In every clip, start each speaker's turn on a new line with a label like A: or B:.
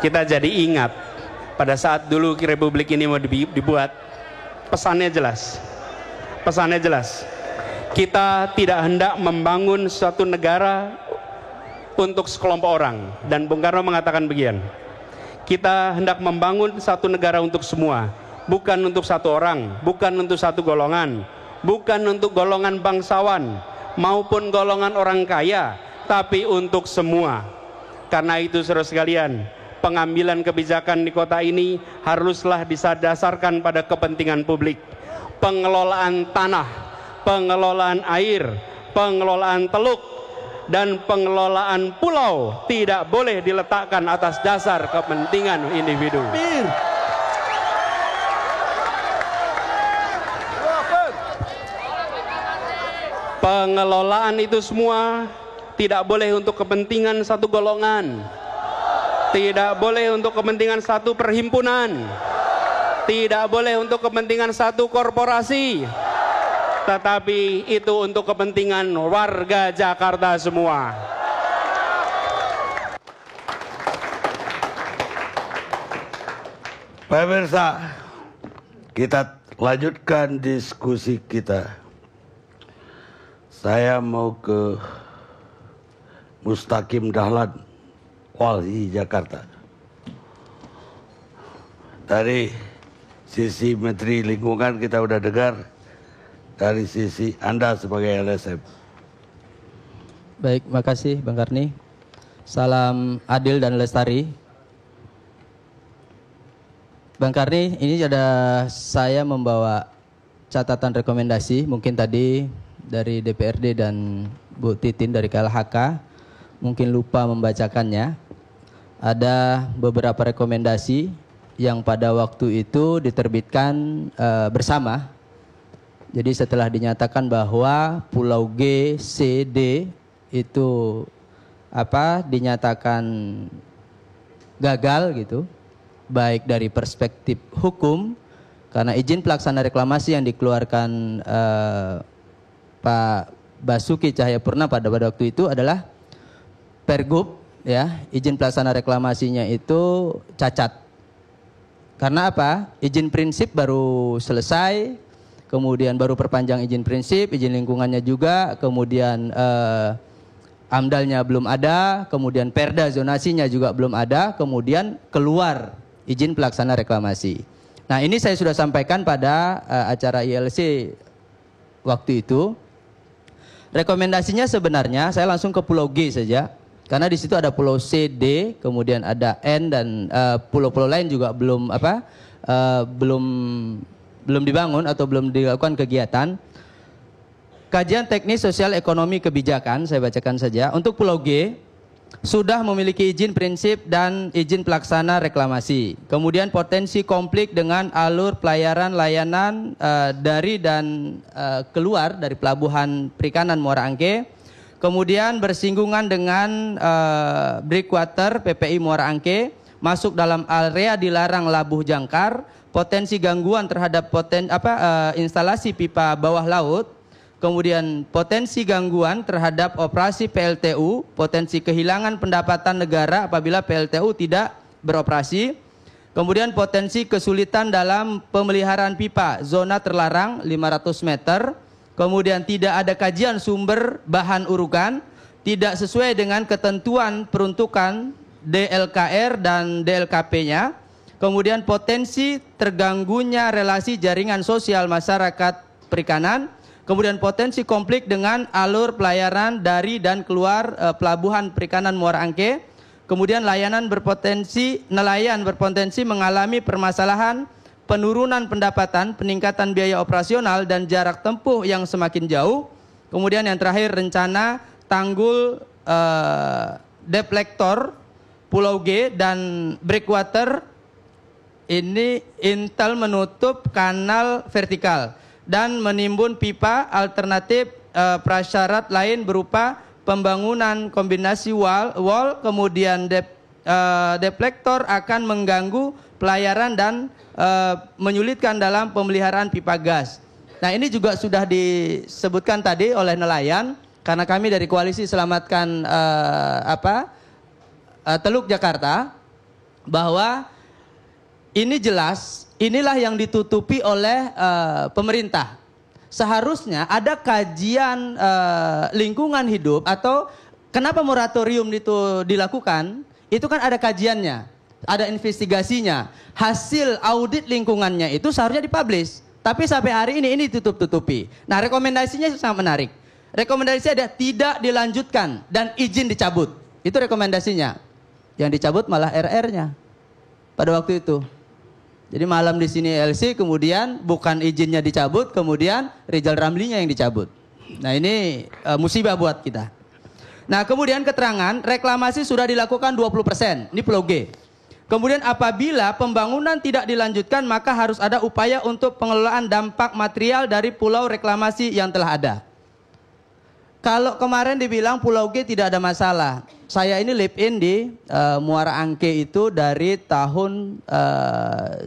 A: kita jadi ingat pada saat dulu Republik ini mau dibuat, pesannya jelas. Pesannya jelas. Kita tidak hendak membangun suatu negara untuk sekelompok orang. Dan Bung Karno mengatakan begini, kita hendak membangun satu negara untuk semua, bukan untuk satu orang, bukan untuk satu golongan, bukan untuk golongan bangsawan maupun golongan orang kaya, tapi untuk semua. Karena itu saudara sekalian, pengambilan kebijakan di kota ini haruslah didasarkan pada kepentingan publik. Pengelolaan tanah, pengelolaan air, pengelolaan teluk, dan pengelolaan pulau tidak boleh diletakkan atas dasar kepentingan individu. Pengelolaan itu semua tidak boleh untuk kepentingan satu golongan, tidak boleh untuk kepentingan satu perhimpunan, tidak boleh untuk kepentingan satu korporasi, tetapi itu untuk kepentingan warga Jakarta semua.
B: Pemirsa, kita lanjutkan diskusi kita. Saya mau ke Mustaqim Dahlan, Walhi Jakarta. Dari sisi Menteri Lingkungan kita udah dengar, dari sisi Anda sebagai LSM.
C: Baik, makasih Bang Karni. Salam adil dan lestari. Bang Karni, ini ada saya membawa catatan rekomendasi, mungkin tadi dari DPRD dan Bu Titin dari KLHK, mungkin lupa membacakannya. Ada beberapa rekomendasi yang pada waktu itu diterbitkan bersama. Jadi setelah dinyatakan bahwa Pulau G, C, D itu dinyatakan gagal gitu, baik dari perspektif hukum karena izin pelaksana reklamasi yang dikeluarkan Pak Basuki Cahayapurnama pada waktu itu adalah Pergub, ya, izin pelaksana reklamasinya itu cacat. Karena apa? Izin prinsip baru selesai, kemudian baru perpanjang izin prinsip, izin lingkungannya juga, kemudian AMDALnya belum ada, kemudian Perda zonasinya juga belum ada, kemudian keluar izin pelaksana reklamasi. Nah, ini saya sudah sampaikan pada acara ILC waktu itu. Rekomendasinya sebenarnya saya langsung ke Pulau G saja. Karena di situ ada Pulau C, D, kemudian ada N dan pulau-pulau lain juga belum dibangun atau belum dilakukan kegiatan. Kajian teknis sosial ekonomi kebijakan, saya bacakan saja. Untuk Pulau G sudah memiliki izin prinsip dan izin pelaksana reklamasi. Kemudian potensi konflik dengan alur pelayaran layanan dari dan keluar dari pelabuhan perikanan Muara Angke. Kemudian bersinggungan dengan breakwater PPI Muara Angke, masuk dalam area dilarang Labuh Jangkar, potensi gangguan terhadap instalasi pipa bawah laut, kemudian potensi gangguan terhadap operasi PLTU, potensi kehilangan pendapatan negara apabila PLTU tidak beroperasi, kemudian potensi kesulitan dalam pemeliharaan pipa zona terlarang 500 meter, kemudian tidak ada kajian sumber bahan urukan, tidak sesuai dengan ketentuan peruntukan DLKR dan DLKP-nya, kemudian potensi terganggunya relasi jaringan sosial masyarakat perikanan, kemudian potensi konflik dengan alur pelayaran dari dan keluar pelabuhan perikanan Muara Angke, kemudian nelayan berpotensi mengalami permasalahan penurunan pendapatan, peningkatan biaya operasional dan jarak tempuh yang semakin jauh. Kemudian yang terakhir rencana tanggul deflektor Pulau G dan breakwater ini Intel menutup kanal vertikal dan menimbun pipa alternatif. Prasyarat lain berupa pembangunan kombinasi wall kemudian deflektor akan mengganggu pelayaran dan menyulitkan dalam pemeliharaan pipa gas. Nah, ini juga sudah disebutkan tadi oleh nelayan, karena kami dari Koalisi Selamatkan Teluk Jakarta bahwa ini jelas, inilah yang ditutupi oleh pemerintah. Seharusnya ada kajian lingkungan hidup atau kenapa moratorium itu dilakukan, itu kan ada kajiannya, ada investigasinya. Hasil audit lingkungannya itu seharusnya dipublish. Tapi sampai hari ini ditutup-tutupi. Nah, rekomendasinya sangat menarik. Rekomendasinya ada tidak dilanjutkan dan izin dicabut. Itu rekomendasinya. Yang dicabut malah RR-nya pada waktu itu. Jadi malam di sini LC, kemudian bukan izinnya dicabut, kemudian Rizal Ramlinya yang dicabut. Nah, ini musibah buat kita. Nah, kemudian keterangan reklamasi sudah dilakukan 20%. Ini Pulau G. Kemudian apabila pembangunan tidak dilanjutkan, maka harus ada upaya untuk pengelolaan dampak material dari pulau reklamasi yang telah ada. Kalau kemarin dibilang Pulau G tidak ada masalah. Saya ini live in di Muara Angke itu dari tahun 99.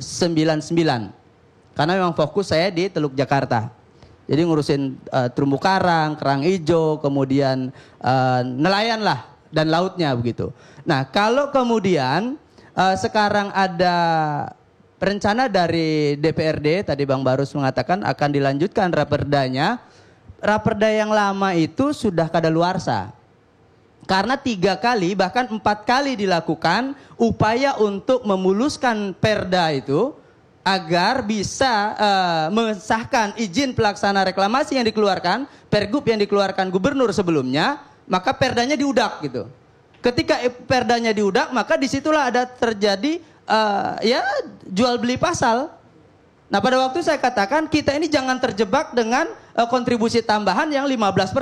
C: Karena memang fokus saya di Teluk Jakarta. Jadi ngurusin terumbu karang, kerang hijau, kemudian nelayan lah dan lautnya begitu. Nah, kalau kemudian sekarang ada rencana dari DPRD, tadi Bang Barus mengatakan akan dilanjutkan raperdanya. Raperda yang lama itu sudah kadaluarsa. Karena 3 kali bahkan 4 kali dilakukan upaya untuk memuluskan perda itu agar bisa mengesahkan izin pelaksana reklamasi yang dikeluarkan, pergub yang dikeluarkan gubernur sebelumnya, maka perdanya diudak gitu. Ketika perdanya diudak, maka disitulah ada terjadi ya jual beli pasal. Nah, pada waktu saya katakan kita ini jangan terjebak dengan kontribusi tambahan yang 15%.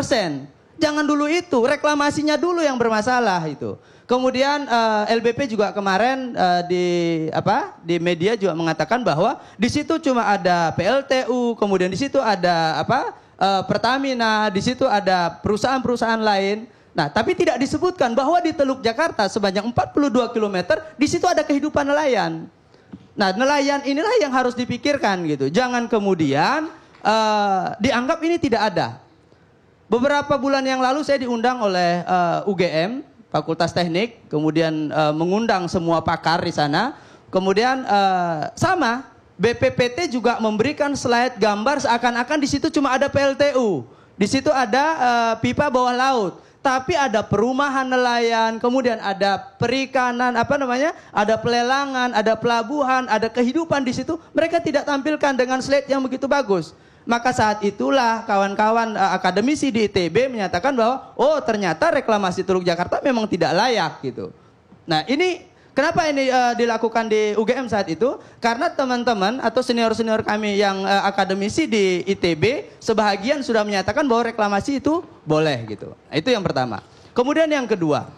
C: Jangan dulu itu, reklamasinya dulu yang bermasalah itu. Kemudian LBP juga kemarin di media juga mengatakan bahwa di situ cuma ada PLTU, kemudian di situ ada Pertamina, di situ ada perusahaan-perusahaan lain. Nah, tapi tidak disebutkan bahwa di Teluk Jakarta sebanyak 42 km di situ ada kehidupan nelayan. Nah, nelayan inilah yang harus dipikirkan gitu. Jangan kemudian dianggap ini tidak ada. Beberapa bulan yang lalu saya diundang oleh UGM, Fakultas Teknik, kemudian mengundang semua pakar di sana. Kemudian sama, BPPT juga memberikan slide gambar seakan-akan di situ cuma ada PLTU. Di situ ada pipa bawah laut. Tapi ada perumahan nelayan, kemudian ada perikanan, ada pelelangan, ada pelabuhan, ada kehidupan di situ. Mereka tidak tampilkan dengan slide yang begitu bagus. Maka saat itulah kawan-kawan akademisi di ITB menyatakan bahwa oh ternyata reklamasi Teluk Jakarta memang tidak layak gitu. Nah, ini kenapa ini dilakukan di UGM saat itu? Karena teman-teman atau senior-senior kami yang akademisi di ITB sebahagian sudah menyatakan bahwa reklamasi itu boleh gitu. Itu yang pertama. Kemudian yang kedua,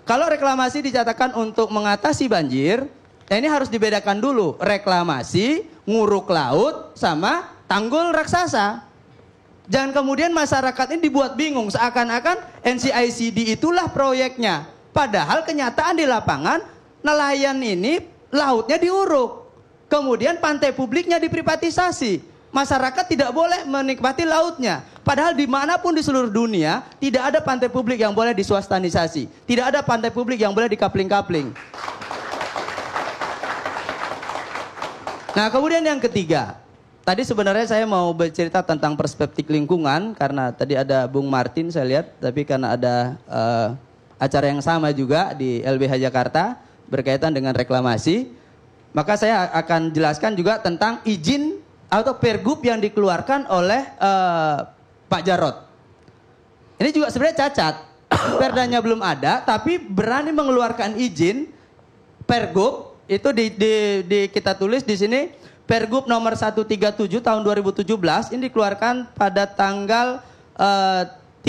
C: kalau reklamasi dicatatkan untuk mengatasi banjir, ini harus dibedakan dulu reklamasi, nguruk laut sama tanggul raksasa. Jangan kemudian masyarakat ini dibuat bingung seakan-akan NCICD itulah proyeknya. Padahal kenyataan di lapangan nelayan ini lautnya diuruk. Kemudian pantai publiknya diprivatisasi. Masyarakat tidak boleh menikmati lautnya. Padahal dimanapun di seluruh dunia tidak ada pantai publik yang boleh diswastanisasi. Tidak ada pantai publik yang boleh dikapling-kapling. Nah, kemudian yang ketiga. Tadi sebenarnya saya mau bercerita tentang perspektif lingkungan. Karena tadi ada Bung Martin saya lihat. Tapi karena ada acara yang sama juga di LBH Jakarta berkaitan dengan reklamasi, maka saya akan jelaskan juga tentang izin atau pergub yang dikeluarkan oleh Pak Jarot. Ini juga sebenarnya cacat. Perdanya belum ada, tapi berani mengeluarkan izin pergub itu kita tulis di sini. Pergub nomor 137 tahun 2017 ini dikeluarkan pada tanggal 13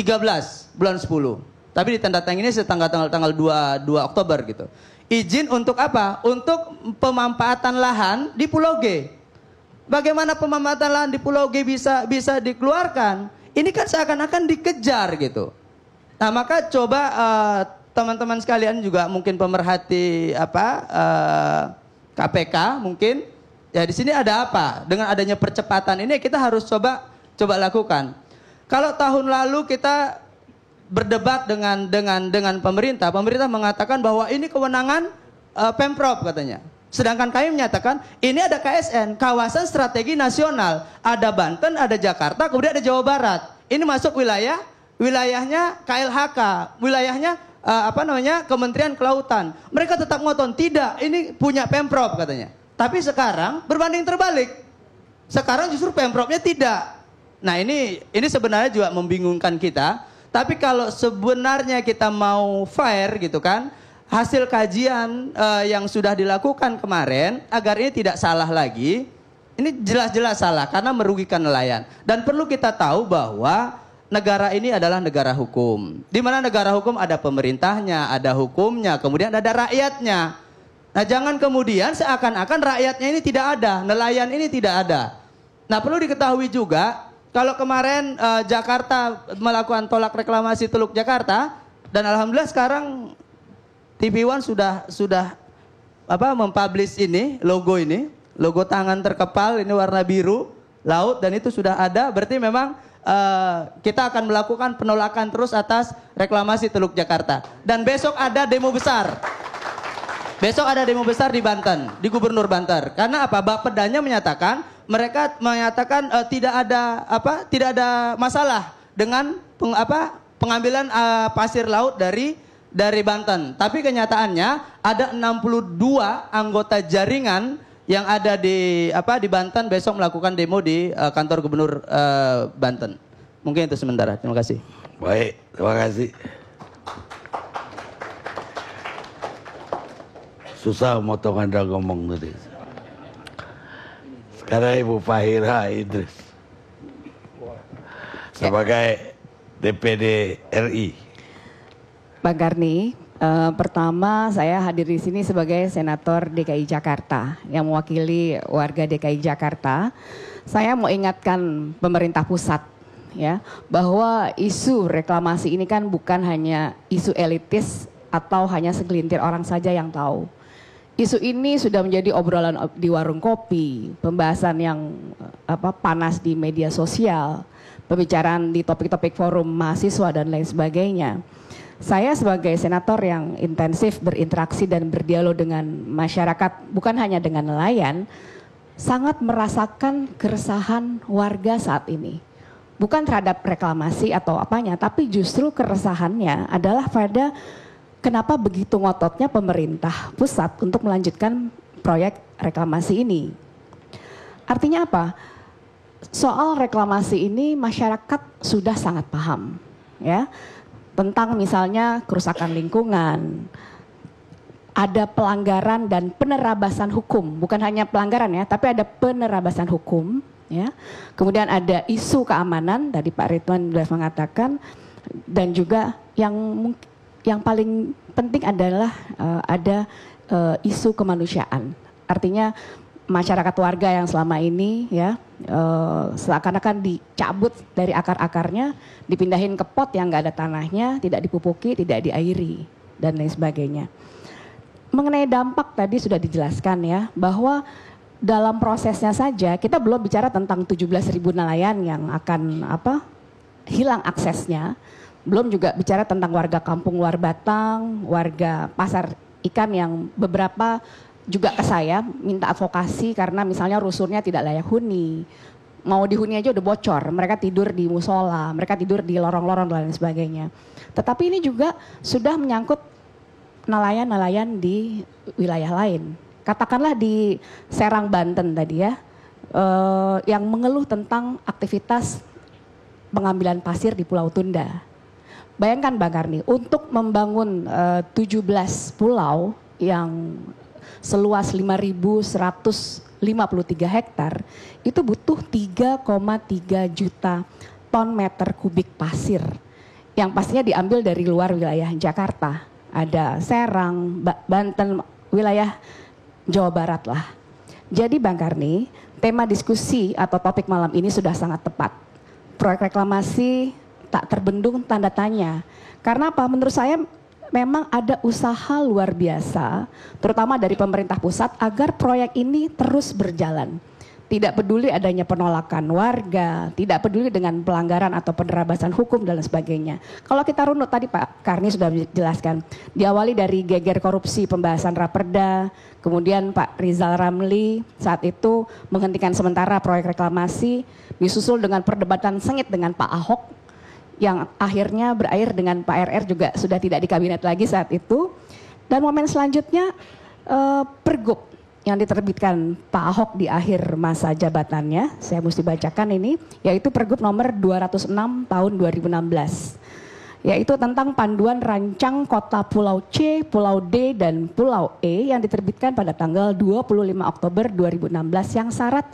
C: bulan 10. Tapi ditandatangani tanggal 2 Oktober gitu. Izin untuk apa? Untuk pemanfaatan lahan di Pulau G. Bagaimana pemanfaatan lahan di Pulau G bisa dikeluarkan? Ini kan seakan-akan dikejar gitu. Nah, maka coba teman-teman sekalian juga mungkin pemerhati KPK mungkin. Ya, di sini ada apa? Dengan adanya percepatan ini kita harus coba lakukan. Kalau tahun lalu kita berdebat dengan pemerintah mengatakan bahwa ini kewenangan Pemprov katanya. Sedangkan kami menyatakan ini ada KSN, kawasan strategi nasional. Ada Banten, ada Jakarta, kemudian ada Jawa Barat. Ini masuk wilayahnya KLHK, wilayahnya Kementerian Kelautan. Mereka tetap ngotot, tidak, ini punya Pemprov katanya. Tapi sekarang berbanding terbalik. Sekarang justru Pemprovnya tidak. Nah ini sebenarnya juga membingungkan kita. Tapi kalau sebenarnya kita mau fair gitu kan, hasil kajian yang sudah dilakukan kemarin agar ini tidak salah lagi, ini jelas-jelas salah karena merugikan nelayan. Dan perlu kita tahu bahwa negara ini adalah negara hukum. Di mana negara hukum ada pemerintahnya, ada hukumnya, kemudian ada rakyatnya. Nah jangan kemudian seakan-akan rakyatnya ini tidak ada, nelayan ini tidak ada. Nah perlu diketahui juga, kalau kemarin Jakarta melakukan tolak reklamasi Teluk Jakarta, dan alhamdulillah sekarang TV One sudah mempublish ini, logo tangan terkepal, ini warna biru, laut, dan itu sudah ada, berarti memang kita akan melakukan penolakan terus atas reklamasi Teluk Jakarta. Dan besok ada demo besar. Besok ada demo besar di Banten, di Gubernur Banten. Karena apa? Bapedanya mereka menyatakan tidak ada masalah dengan pengambilan pasir laut dari Banten. Tapi kenyataannya ada 62 anggota jaringan yang ada di Banten besok melakukan demo di kantor Gubernur Banten. Mungkin itu sementara. Terima kasih.
B: Baik, terima kasih. Susah motong Anda ngomong tadi. Sekarang Ibu Fahira Idris sebagai DPD RI.
D: Bang Karni, pertama saya hadir di sini sebagai senator DKI Jakarta yang mewakili warga DKI Jakarta. Saya mau ingatkan pemerintah pusat ya bahwa isu reklamasi ini kan bukan hanya isu elitis atau hanya segelintir orang saja yang tahu. Isu ini sudah menjadi obrolan di warung kopi, pembahasan yang panas di media sosial, pembicaraan di topik-topik forum mahasiswa dan lain sebagainya. Saya sebagai senator yang intensif berinteraksi dan berdialog dengan masyarakat, bukan hanya dengan nelayan, sangat merasakan keresahan warga saat ini. Bukan terhadap reklamasi atau apanya, tapi justru keresahannya adalah pada kenapa begitu ngototnya pemerintah pusat untuk melanjutkan proyek reklamasi ini. Artinya apa? Soal reklamasi ini masyarakat sudah sangat paham, ya. Tentang misalnya kerusakan lingkungan, ada pelanggaran dan penerabasan hukum, bukan hanya pelanggaran ya, tapi ada penerabasan hukum, ya. Kemudian ada isu keamanan, tadi Pak Ridwan sudah mengatakan, dan juga yang paling penting adalah ada isu kemanusiaan. Artinya masyarakat warga yang selama ini ya seakan-akan dicabut dari akar-akarnya, dipindahin ke pot yang nggak ada tanahnya, tidak dipupuki, tidak diairi dan lain sebagainya. Mengenai dampak tadi sudah dijelaskan ya bahwa dalam prosesnya saja kita belum bicara tentang 17.000 nelayan yang akan hilang aksesnya, belum juga bicara tentang warga kampung luar Batang, warga pasar ikan yang beberapa juga ke saya minta advokasi karena misalnya rusunnya tidak layak huni. Mau dihuni aja udah bocor, mereka tidur di musola, mereka tidur di lorong-lorong dan lain sebagainya. Tetapi ini juga sudah menyangkut nelayan-nelayan di wilayah lain. Katakanlah di Serang, Banten tadi ya, yang mengeluh tentang aktivitas pengambilan pasir di Pulau Tunda. Bayangkan Bang Karni, untuk membangun 17 pulau yang seluas 5.153 hektar, itu butuh 3,3 juta ton meter kubik pasir. Yang pastinya diambil dari luar wilayah Jakarta. Ada Serang, Banten, wilayah Jawa Barat lah. Jadi Bang Karni, tema diskusi atau topik malam ini sudah sangat tepat. Proyek reklamasi tak terbendung tanda tanya. Karena apa? Menurut saya memang ada usaha luar biasa, terutama dari pemerintah pusat agar proyek ini terus berjalan. tidak peduli adanya penolakan warga, tidak peduli dengan pelanggaran atau penerabasan hukum dan sebagainya. Kalau kita runut tadi Pak Karni sudah menjelaskan, diawali dari geger korupsi pembahasan Raperda, kemudian Pak Rizal Ramli saat itu menghentikan sementara proyek reklamasi, disusul dengan perdebatan sengit dengan Pak Ahok, yang akhirnya berakhir dengan Pak RR juga sudah tidak di kabinet lagi saat itu. Dan momen selanjutnya Pergub yang diterbitkan Pak Ahok di akhir masa jabatannya, saya mesti bacakan ini, yaitu Pergub nomor 206 tahun 2016, yaitu tentang panduan rancang kota Pulau C, Pulau D, dan Pulau E yang diterbitkan pada tanggal 25 Oktober 2016 yang syarat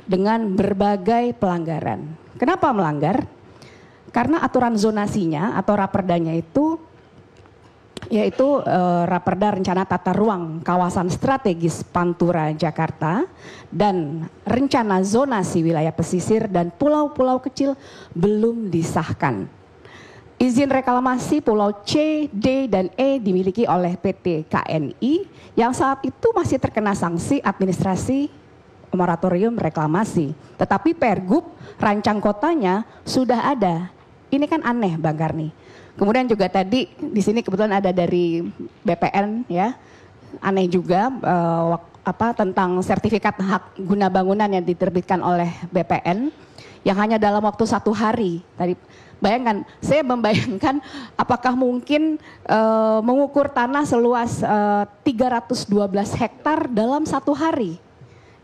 D: dengan berbagai pelanggaran. Kenapa melanggar? Karena aturan zonasinya atau raperdanya itu yaitu Raperda Rencana Tata Ruang Kawasan Strategis Pantura Jakarta dan Rencana Zonasi Wilayah Pesisir dan Pulau-Pulau Kecil belum disahkan. Izin reklamasi Pulau C, D, dan E dimiliki oleh PT KNI yang saat itu masih terkena sanksi administrasi moratorium reklamasi. Tetapi Pergub rancang kotanya sudah ada. Ini kan aneh Bang Karni. Kemudian juga tadi di sini kebetulan ada dari BPN ya, aneh juga tentang sertifikat hak guna bangunan yang diterbitkan oleh BPN yang hanya dalam waktu 1 hari. Tadi bayangkan, saya membayangkan apakah mungkin mengukur tanah seluas 312 hektar dalam 1 hari.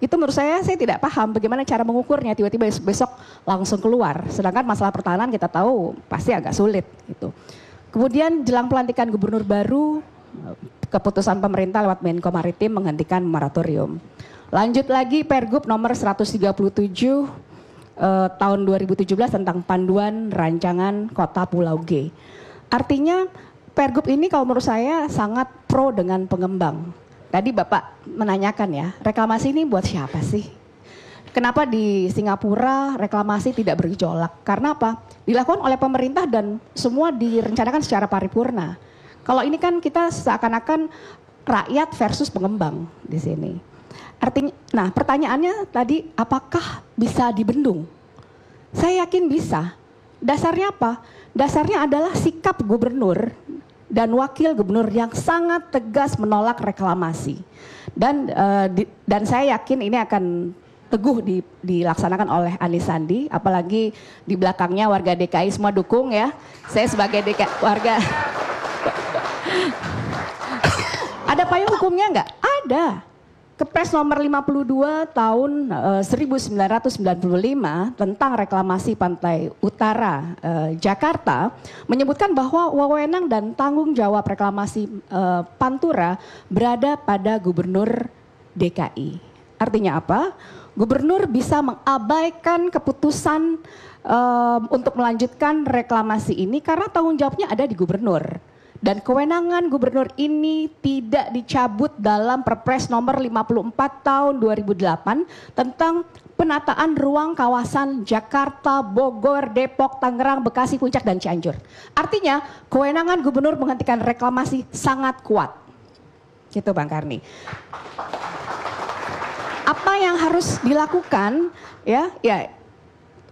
D: Itu menurut saya tidak paham bagaimana cara mengukurnya, tiba-tiba besok langsung keluar. Sedangkan masalah pertahanan kita tahu pasti agak sulit gitu. Kemudian jelang pelantikan gubernur baru, keputusan pemerintah lewat Menko Maritim menghentikan moratorium. Lanjut lagi Pergub nomor 137 tahun 2017 tentang panduan rancangan kota Pulau G. Artinya Pergub ini kalau menurut saya sangat pro dengan pengembang. Tadi Bapak menanyakan ya, reklamasi ini buat siapa sih? Kenapa di Singapura reklamasi tidak bergejolak? Karena apa? Dilakukan oleh pemerintah dan semua direncanakan secara paripurna. Kalau ini kan kita seakan-akan rakyat versus pengembang di sini. Artinya, nah pertanyaannya tadi apakah bisa dibendung? Saya yakin bisa. Dasarnya apa? Dasarnya adalah sikap gubernur dan wakil gubernur yang sangat tegas menolak reklamasi. Dan saya yakin ini akan teguh dilaksanakan oleh Anies Sandi, apalagi di belakangnya warga DKI semua dukung ya. Saya sebagai warga ada payung hukumnya enggak? Ada. Kepres nomor 52 tahun 1995 tentang reklamasi pantai utara Jakarta menyebutkan bahwa wewenang dan tanggung jawab reklamasi Pantura berada pada gubernur DKI. Artinya apa? Gubernur bisa mengabaikan keputusan untuk melanjutkan reklamasi ini karena tanggung jawabnya ada di gubernur. Dan kewenangan gubernur ini tidak dicabut dalam Perpres nomor 54 tahun 2008 tentang penataan ruang kawasan Jakarta, Bogor, Depok, Tangerang, Bekasi, Puncak, dan Cianjur. Artinya kewenangan gubernur menghentikan reklamasi sangat kuat. Gitu Bang Karni. Apa yang harus dilakukan ya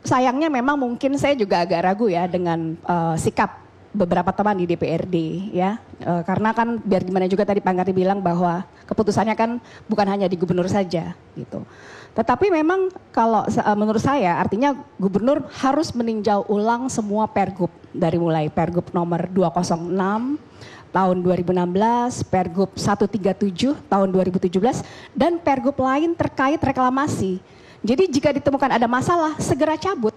D: sayangnya memang mungkin saya juga agak ragu ya dengan sikap beberapa teman di DPRD ya, karena kan biar gimana juga tadi Pak Karni bilang bahwa keputusannya kan bukan hanya di gubernur saja gitu. Tetapi memang kalau menurut saya artinya gubernur harus meninjau ulang semua Pergub dari mulai Pergub nomor 206 tahun 2016, Pergub 137 tahun 2017 dan Pergub lain terkait reklamasi. Jadi jika ditemukan ada masalah segera cabut.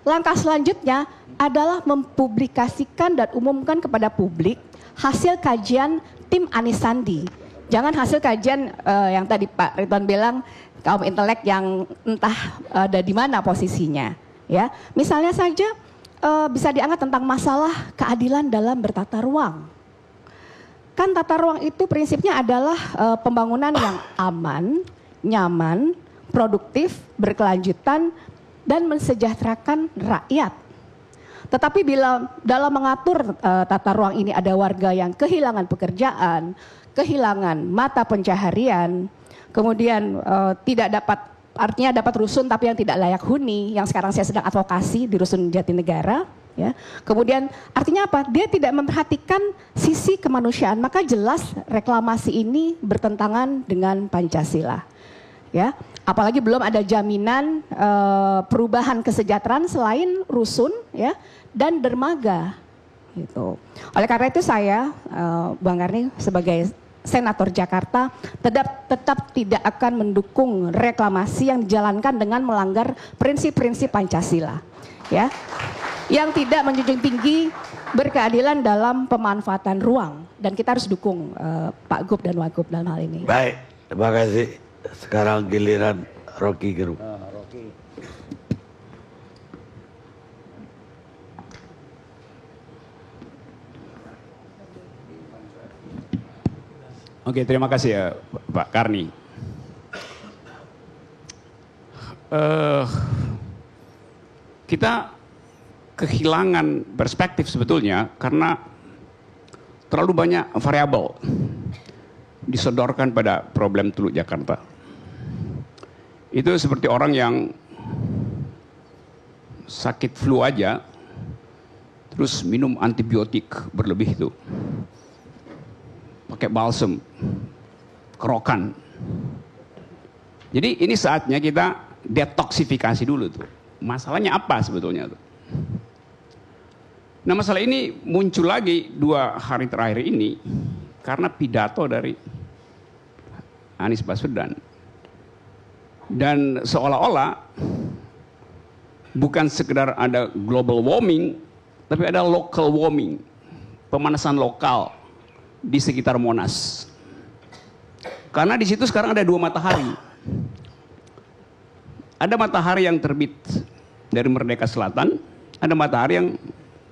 D: Langkah selanjutnya adalah mempublikasikan dan umumkan kepada publik hasil kajian tim Anies Sandi. Jangan hasil kajian yang tadi Pak Ridwan bilang kaum intelek yang entah ada di mana posisinya. Ya, misalnya saja bisa diangkat tentang masalah keadilan dalam bertata ruang. Kan tata ruang itu prinsipnya adalah pembangunan yang aman, nyaman, produktif, berkelanjutan, dan mensejahterakan rakyat. Tetapi bila dalam mengatur tata ruang ini ada warga yang kehilangan pekerjaan, kehilangan mata pencaharian, kemudian tidak dapat artinya dapat rusun tapi yang tidak layak huni, yang sekarang saya sedang advokasi di Rusun Jatinegara. Ya. Kemudian artinya apa? Dia tidak memperhatikan sisi kemanusiaan, maka jelas reklamasi ini bertentangan dengan Pancasila. Ya, apalagi belum ada jaminan perubahan kesejahteraan selain rusun, ya, dan dermaga. Gitu. Oleh karena itu saya, Bang Karni sebagai Senator Jakarta tetap tidak akan mendukung reklamasi yang dijalankan dengan melanggar prinsip-prinsip Pancasila. Ya. Yang tidak menjunjung tinggi berkeadilan dalam pemanfaatan ruang, dan kita harus dukung Pak Gub dan Wagub dalam hal ini.
B: Baik, terima kasih. Sekarang giliran Rocky Gerung.
E: Oke, terima kasih ya Pak Karni. Kita kehilangan perspektif sebetulnya karena terlalu banyak variabel disodorkan pada problem Teluk Jakarta. Itu seperti orang yang sakit flu aja terus minum antibiotik berlebih itu, pakai balsem, kerokan. Jadi ini saatnya kita detoksifikasi dulu tuh. Masalahnya apa sebetulnya tuh? Nah, masalah ini muncul lagi 2 hari terakhir ini karena pidato dari Anies Baswedan. Dan seolah-olah bukan sekedar ada global warming, tapi ada local warming, pemanasan lokal di sekitar Monas. Karena di situ sekarang ada 2 matahari. Ada matahari yang terbit dari Merdeka Selatan, ada matahari yang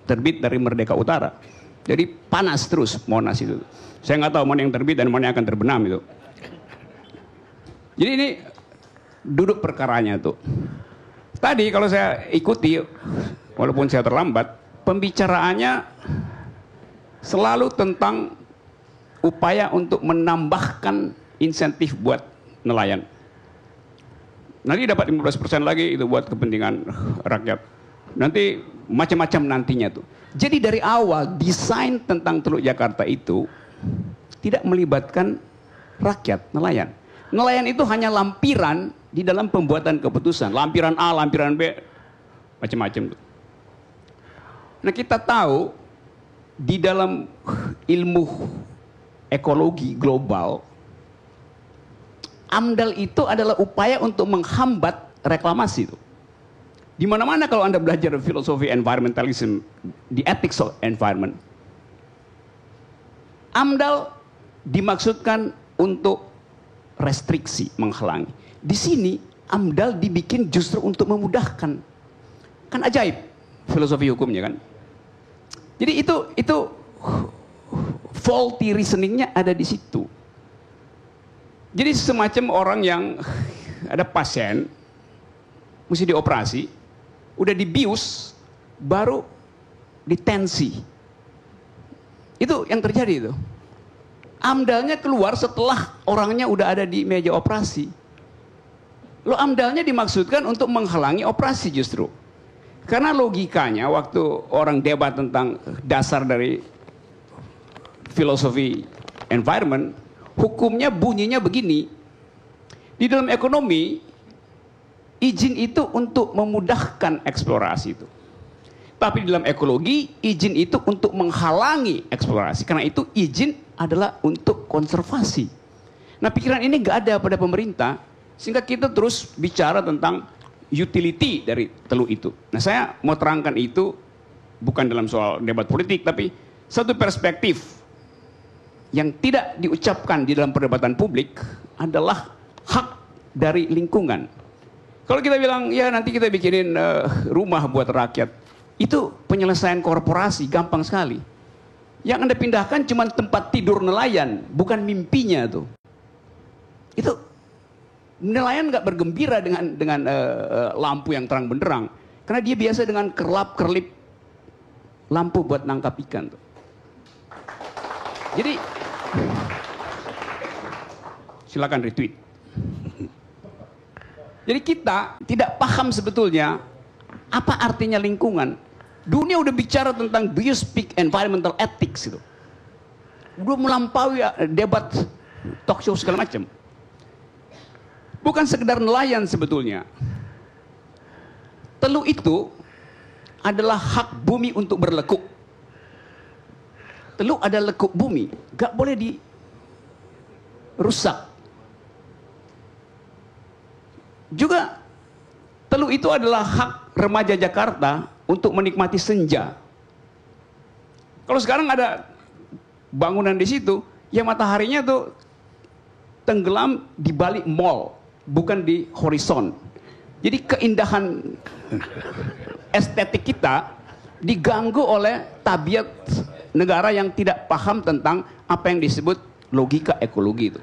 E: terbit dari Merdeka Utara. Jadi panas terus Monas itu. Saya nggak tahu mana yang terbit dan mana yang akan terbenam itu. Jadi ini duduk perkaranya tuh. Tadi kalau saya ikuti, walaupun saya terlambat, pembicaraannya selalu tentang upaya untuk menambahkan insentif buat nelayan. Nanti dapat 15% lagi itu buat kepentingan rakyat. Nanti macam-macam nantinya tuh. Jadi dari awal desain tentang Teluk Jakarta itu tidak melibatkan rakyat, nelayan. Nelayan itu hanya lampiran di dalam pembuatan keputusan. Lampiran A, lampiran B, macam-macam tuh. Nah, kita tahu di dalam ilmu ekologi global, AMDAL itu adalah upaya untuk menghambat reklamasi itu. Di mana-mana kalau Anda belajar filosofi environmentalism, di ethics of environment, AMDAL dimaksudkan untuk restriksi, menghalangi. Di sini AMDAL dibikin justru untuk memudahkan. Kan ajaib filosofi hukumnya kan. Jadi itu faulty reasoningnya ada di situ. Jadi semacam orang yang ada pasien mesti dioperasi, udah dibius, baru ditensi. Itu yang terjadi itu. AMDALnya keluar setelah orangnya udah ada di meja operasi. Lo AMDALnya dimaksudkan untuk menghalangi operasi justru. Karena logikanya waktu orang debat tentang dasar dari filosofi environment, hukumnya bunyinya begini. Di dalam ekonomi, izin itu untuk memudahkan eksplorasi itu. Tapi di dalam ekologi, izin itu untuk menghalangi eksplorasi. Karena itu izin adalah untuk konservasi. Nah, pikiran ini nggak ada pada pemerintah, sehingga kita terus bicara tentang utility dari teluk itu. Nah, saya mau terangkan itu bukan dalam soal debat politik, tapi satu perspektif yang tidak diucapkan di dalam perdebatan publik adalah hak dari lingkungan. Kalau kita bilang, ya nanti kita bikinin rumah buat rakyat, itu penyelesaian korporasi, gampang sekali. Yang Anda pindahkan cuma tempat tidur nelayan, bukan mimpinya tuh. Itu nelayan nggak bergembira dengan lampu yang terang benderang, karena dia biasa dengan kerlap-kerlip lampu buat nangkap ikan tuh. Jadi silakan retweet. Jadi kita tidak paham sebetulnya apa artinya lingkungan. Dunia udah bicara tentang biosphere environmental ethics itu. Udah melampaui debat talk show segala macam. Bukan sekedar nelayan sebetulnya. Teluk itu adalah hak bumi untuk berlekuk. Teluk ada lekuk bumi, gak boleh dirusak. Juga teluk itu adalah hak remaja Jakarta untuk menikmati senja. Kalau sekarang ada bangunan di situ, ya mataharinya tuh tenggelam di balik mall, bukan di horizon. Jadi keindahan estetik kita diganggu oleh tabiat negara yang tidak paham tentang apa yang disebut logika ekologi itu.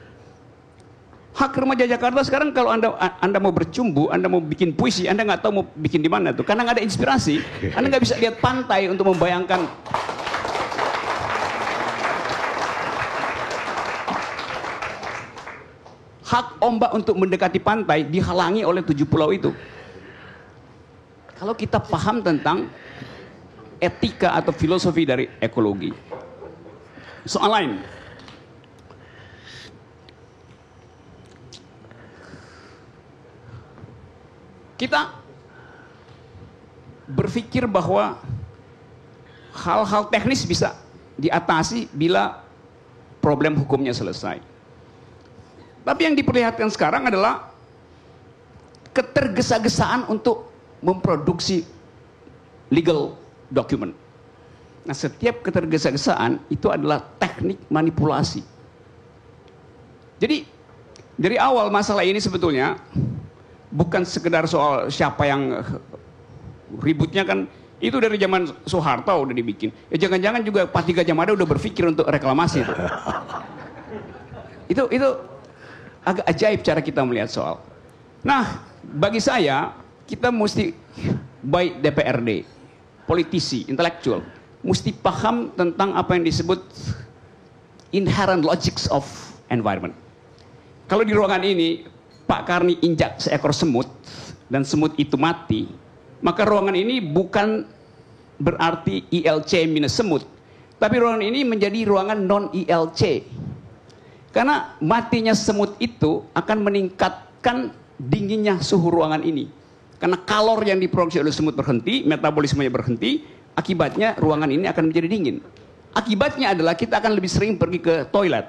E: Hak remaja Jakarta sekarang kalau anda mau bercumbu, anda mau bikin puisi, anda nggak tahu mau bikin di mana tuh, karena nggak ada inspirasi, anda nggak bisa lihat pantai untuk membayangkan. Hak ombak untuk mendekati pantai dihalangi oleh 7 pulau itu. Kalau kita paham tentang etika atau filosofi dari ekologi. Soal lain. Kita berpikir bahwa hal-hal teknis bisa diatasi bila problem hukumnya selesai. Tapi yang diperlihatkan sekarang adalah ketergesa-gesaan untuk memproduksi legal document. Nah, setiap ketergesa-gesaan itu adalah teknik manipulasi. Jadi dari awal masalah ini sebetulnya bukan sekedar soal siapa yang ributnya, kan itu dari zaman Soeharto udah dibikin. Ya jangan-jangan juga Pati Gajah Mada udah berpikir untuk reklamasi itu. Itu agak ajaib cara kita melihat soal. Nah, bagi saya kita mesti, baik DPRD, politisi, intelektual, mesti paham tentang apa yang disebut inherent logics of environment. Kalau di ruangan ini Pak Karni injak seekor semut dan semut itu mati, maka ruangan ini bukan berarti ILC minus semut, tapi ruangan ini menjadi ruangan non ILC. Karena matinya semut itu akan meningkatkan dinginnya suhu ruangan ini. Karena kalor yang diproduksi oleh semut berhenti, metabolismenya berhenti, akibatnya ruangan ini akan menjadi dingin. Akibatnya adalah kita akan lebih sering pergi ke toilet.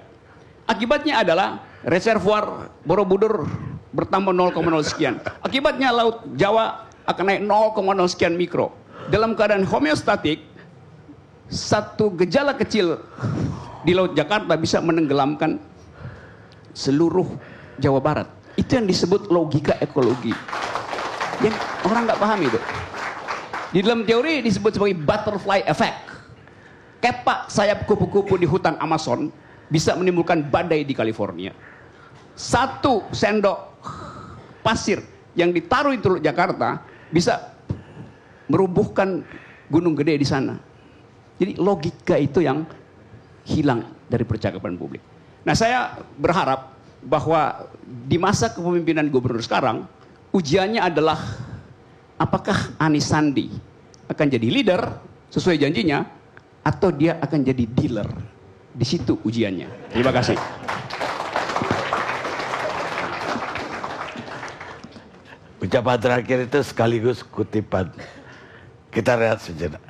E: Akibatnya adalah reservoir Borobudur bertambah 0,0 sekian. Akibatnya Laut Jawa akan naik 0,0 sekian mikro. Dalam keadaan homeostatik, satu gejala kecil di Laut Jakarta bisa menenggelamkan seluruh Jawa Barat. Itu yang disebut logika ekologi. Yang orang nggak paham itu. Di dalam teori disebut sebagai butterfly effect. Kepak sayap kupu-kupu di hutan Amazon bisa menimbulkan badai di California. 1 sendok pasir yang ditaruh di Teluk Jakarta bisa merubuhkan gunung gede di sana. Jadi logika itu yang hilang dari percakapan publik. Nah, saya berharap bahwa di masa kepemimpinan gubernur sekarang, ujiannya adalah apakah Anies Sandi akan jadi leader sesuai janjinya atau dia akan jadi dealer. Di situ ujiannya. Terima kasih.
B: Ucapan terakhir itu sekaligus kutipan. Kita lihat sejenak.